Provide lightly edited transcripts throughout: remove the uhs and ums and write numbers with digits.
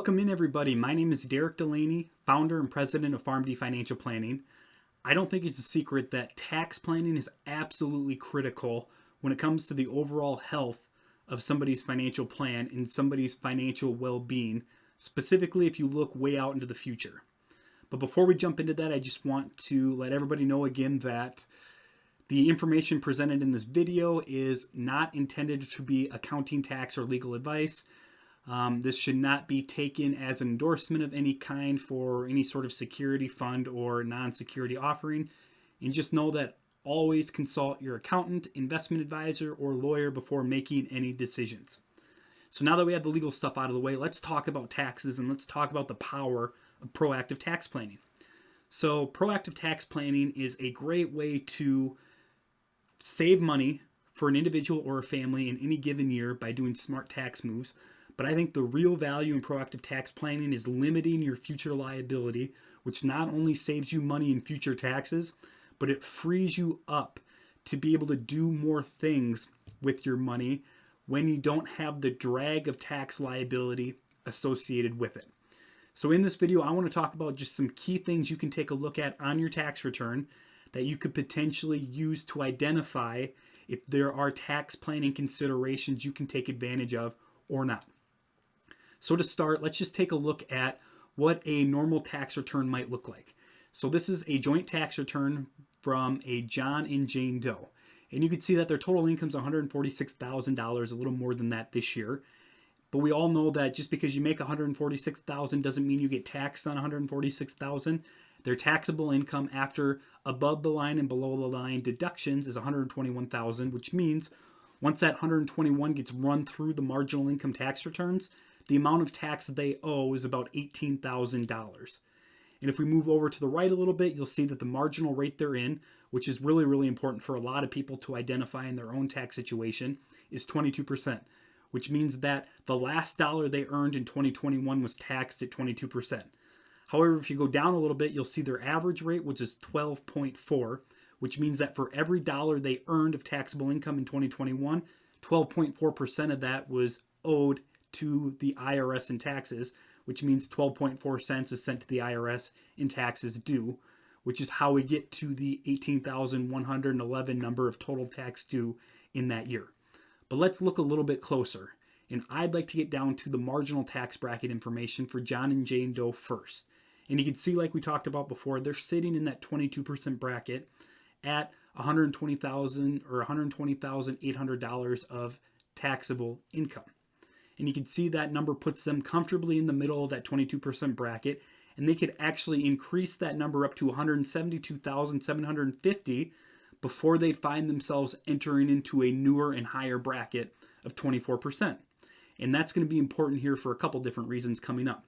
Welcome in, everybody. My name is Derek Delaney, founder and president of PharmD Financial Planning. I don't think it's a secret that tax planning is absolutely critical when it comes to the overall health of somebody's financial plan and somebody's financial well-being, specifically if you look way out into the future. But before we jump into that, I just want to let everybody know again that the information presented in this video is not intended to be accounting, tax, or legal advice. This should not be taken as an endorsement of any kind for any sort of security fund or non-security offering. And just know that always consult your accountant, investment advisor, or lawyer before making any decisions. So now that we have the legal stuff out of the way, let's talk about taxes and let's talk about the power of proactive tax planning. So proactive tax planning is a great way to save money for an individual or a family in any given year by doing smart tax moves. But I think the real value in proactive tax planning is limiting your future liability, which not only saves you money in future taxes, but it frees you up to be able to do more things with your money when you don't have the drag of tax liability associated with it. So in this video, I want to talk about just some key things you can take a look at on your tax return that you could potentially use to identify if there are tax planning considerations you can take advantage of or not. So to start, let's just take a look at what a normal tax return might look like. So this is a joint tax return from a John and Jane Doe. And you can see that their total income is $146,000, a little more than that this year. But we all know that just because you make $146,000 doesn't mean you get taxed on $146,000. Their taxable income after above the line and below the line deductions is $121,000, which means once that $121,000 gets run through the marginal income tax returns, the amount of tax they owe is about $18,000. And if we move over to the right a little bit, you'll see that the marginal rate they're in, which is really, really important for a lot of people to identify in their own tax situation, is 22%, which means that the last dollar they earned in 2021 was taxed at 22%. However, if you go down a little bit, you'll see their average rate, which is 12.4, which means that for every dollar they earned of taxable income in 2021, 12.4% of that was owed to the IRS in taxes, which means 12.4 cents is sent to the IRS in taxes due, which is how we get to the 18,111 number of total tax due in that year. But let's look a little bit closer. And I'd like to get down to the marginal tax bracket information for John and Jane Doe first. And you can see, like we talked about before, they're sitting in that 22% bracket at $120,000 or $120,800 of taxable income. And you can see that number puts them comfortably in the middle of that 22% bracket. And they could actually increase that number up to $172,750 before they find themselves entering into a newer and higher bracket of 24%. And that's going to be important here for a couple different reasons coming up.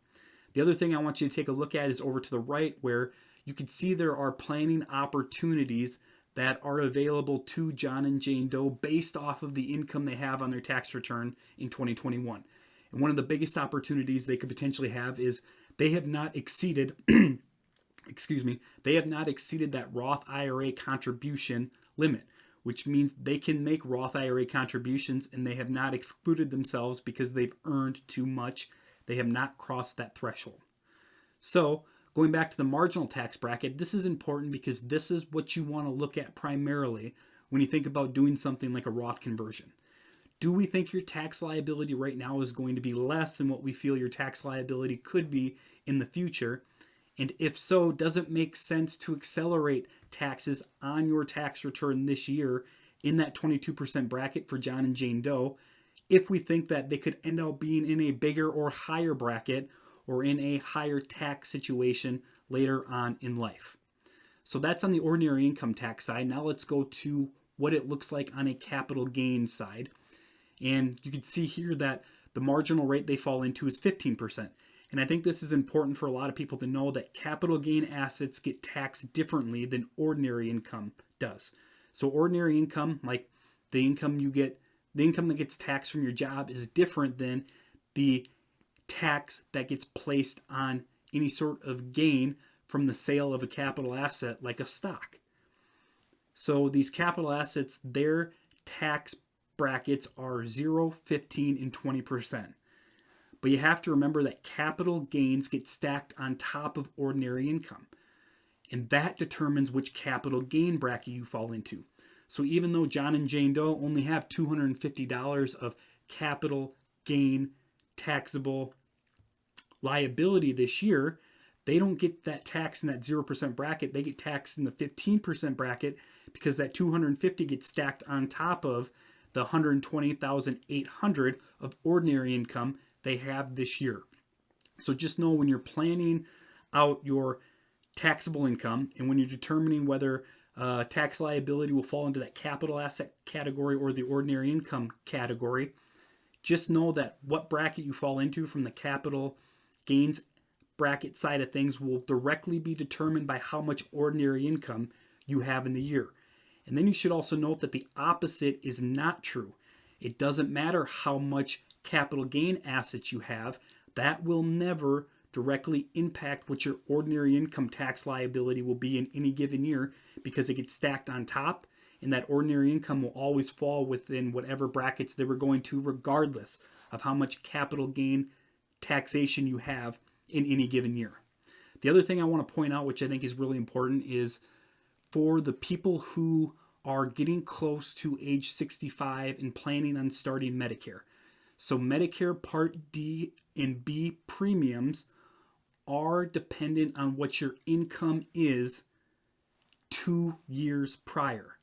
The other thing I want you to take a look at is over to the right, where you can see there are planning opportunities that are available to John and Jane Doe based off of the income they have on their tax return in 2021. And one of the biggest opportunities they could potentially have is they have not exceeded, they have not exceeded that Roth IRA contribution limit, which means they can make Roth IRA contributions and they have not excluded themselves because they've earned too much. They have not crossed that threshold. So going back to the marginal tax bracket, this is important because this is what you want to look at primarily when you think about doing something like a Roth conversion. Do we think your tax liability right now is going to be less than what we feel your tax liability could be in the future? And if so, does it make sense to accelerate taxes on your tax return this year in that 22% bracket for John and Jane Doe if we think that they could end up being in a bigger or higher bracket or in a higher tax situation later on in life? So that's on the ordinary income tax side. Now let's go to what it looks like on a capital gain side. And you can see here that the marginal rate they fall into is 15%. And I think this is important for a lot of people to know that capital gain assets get taxed differently than ordinary income does. So ordinary income, like the income you get, the income that gets taxed from your job, is different than the tax that gets placed on any sort of gain from the sale of a capital asset like a stock. So these capital assets, their tax brackets are 0, 15, and 20%. But you have to remember that capital gains get stacked on top of ordinary income. And that determines which capital gain bracket you fall into. So even though John and Jane Doe only have $250 of capital gain taxable liability this year, they don't get that tax in that 0% bracket. They get taxed in the 15% bracket because that 250 gets stacked on top of the 120,800 of ordinary income they have this year. So just know when you're planning out your taxable income and when you're determining whether tax liability will fall into that capital asset category or the ordinary income category, just know that what bracket you fall into from the capital gains bracket side of things will directly be determined by how much ordinary income you have in the year. And then you should also note that the opposite is not true. It doesn't matter how much capital gain assets you have, that will never directly impact what your ordinary income tax liability will be in any given year because it gets stacked on top, and that ordinary income will always fall within whatever brackets they were going to, regardless of how much capital gain taxation you have in any given year. The other thing I want to point out, which I think is really important, is for the people who are getting close to age 65 and planning on starting Medicare. So Medicare Part D and B premiums are dependent on what your income is 2 years prior.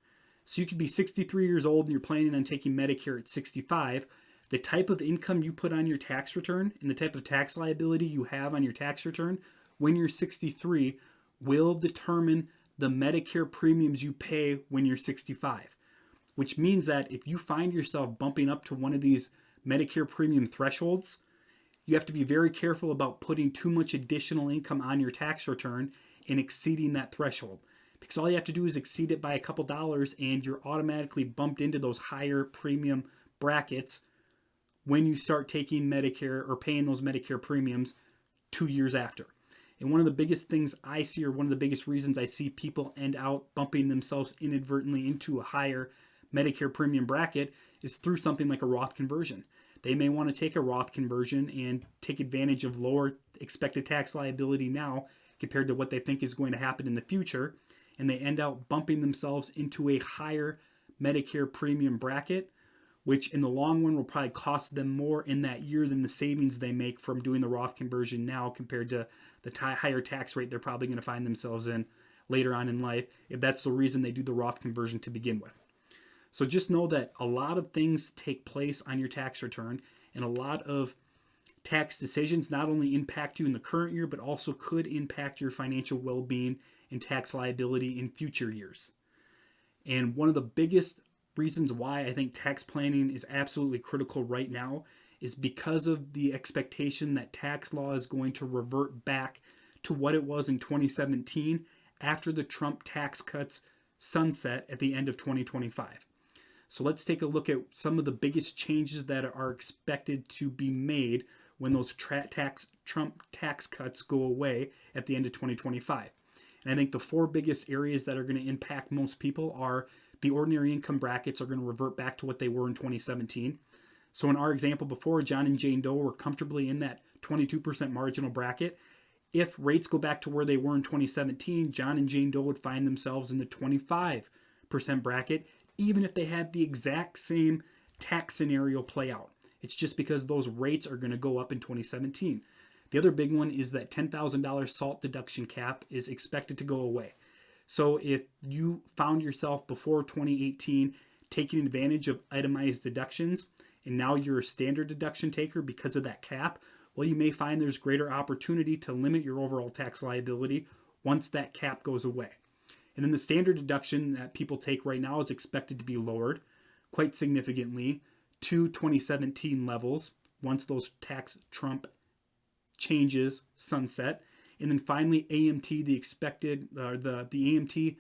So you could be 63 years old and you're planning on taking Medicare at 65. The type of income you put on your tax return and the type of tax liability you have on your tax return when you're 63 will determine the Medicare premiums you pay when you're 65. Which means that if you find yourself bumping up to one of these Medicare premium thresholds, you have to be very careful about putting too much additional income on your tax return and exceeding that threshold. Because all you have to do is exceed it by a couple dollars and you're automatically bumped into those higher premium brackets when you start taking Medicare or paying those Medicare premiums 2 years after. And one of the biggest things I see, or one of the biggest reasons I see people end out bumping themselves inadvertently into a higher Medicare premium bracket is through something like a Roth conversion. They may want to take a Roth conversion and take advantage of lower expected tax liability now compared to what they think is going to happen in the future, and they end up bumping themselves into a higher Medicare premium bracket, which in the long run will probably cost them more in that year than the savings they make from doing the Roth conversion now compared to the higher tax rate they're probably going to find themselves in later on in life, if that's the reason they do the Roth conversion to begin with. So just know that a lot of things take place on your tax return, and a lot of tax decisions not only impact you in the current year, but also could impact your financial well-being and tax liability in future years. And one of the biggest reasons why I think tax planning is absolutely critical right now is because of the expectation that tax law is going to revert back to what it was in 2017 after the Trump tax cuts sunset at the end of 2025. So let's take a look at some of the biggest changes that are expected to be made when those Trump tax cuts go away at the end of 2025. And I think the four biggest areas that are going to impact most people are the ordinary income brackets are going to revert back to what they were in 2017. So in our example before, John and Jane Doe were comfortably in that 22% marginal bracket. If rates go back to where they were in 2017, John and Jane Doe would find themselves in the 25% bracket, even if they had the exact same tax scenario play out. It's just because those rates are going to go up in 2017. The other big one is that $10,000 SALT deduction cap is expected to go away. So if you found yourself before 2018 taking advantage of itemized deductions, and now you're a standard deduction taker because of that cap, well, you may find there's greater opportunity to limit your overall tax liability once that cap goes away. And then the standard deduction that people take right now is expected to be lowered quite significantly to 2017 levels once those tax Trump changes sunset. And then finally, AMT, the expected, the AMT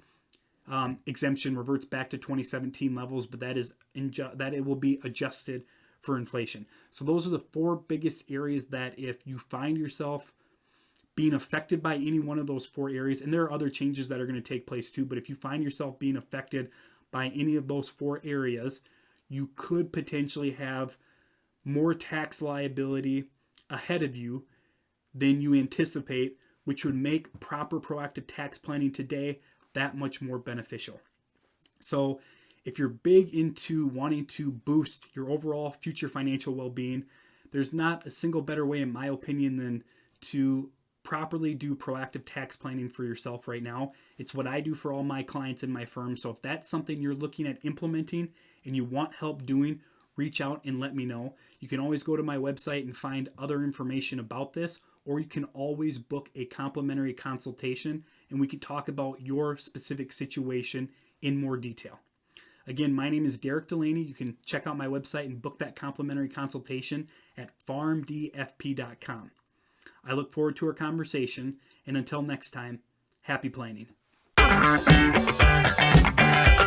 exemption reverts back to 2017 levels, but that it will be adjusted for inflation. So those are the four biggest areas that if you find yourself being affected by any one of those four areas, and there are other changes that are going to take place too, but if you find yourself being affected by any of those four areas, you could potentially have more tax liability ahead of you than you anticipate, which would make proper proactive tax planning today that much more beneficial. So if you're big into wanting to boost your overall future financial well-being, there's not a single better way, in my opinion, than to properly do proactive tax planning for yourself right now. It's what I do for all my clients in my firm. So if that's something you're looking at implementing and you want help doing, reach out and let me know. You can always go to my website and find other information about this, or you can always book a complimentary consultation and we can talk about your specific situation in more detail. Again, my name is Derek Delaney. You can check out my website and book that complimentary consultation at PharmDFP.com. I look forward to our conversation, and until next time, happy planning.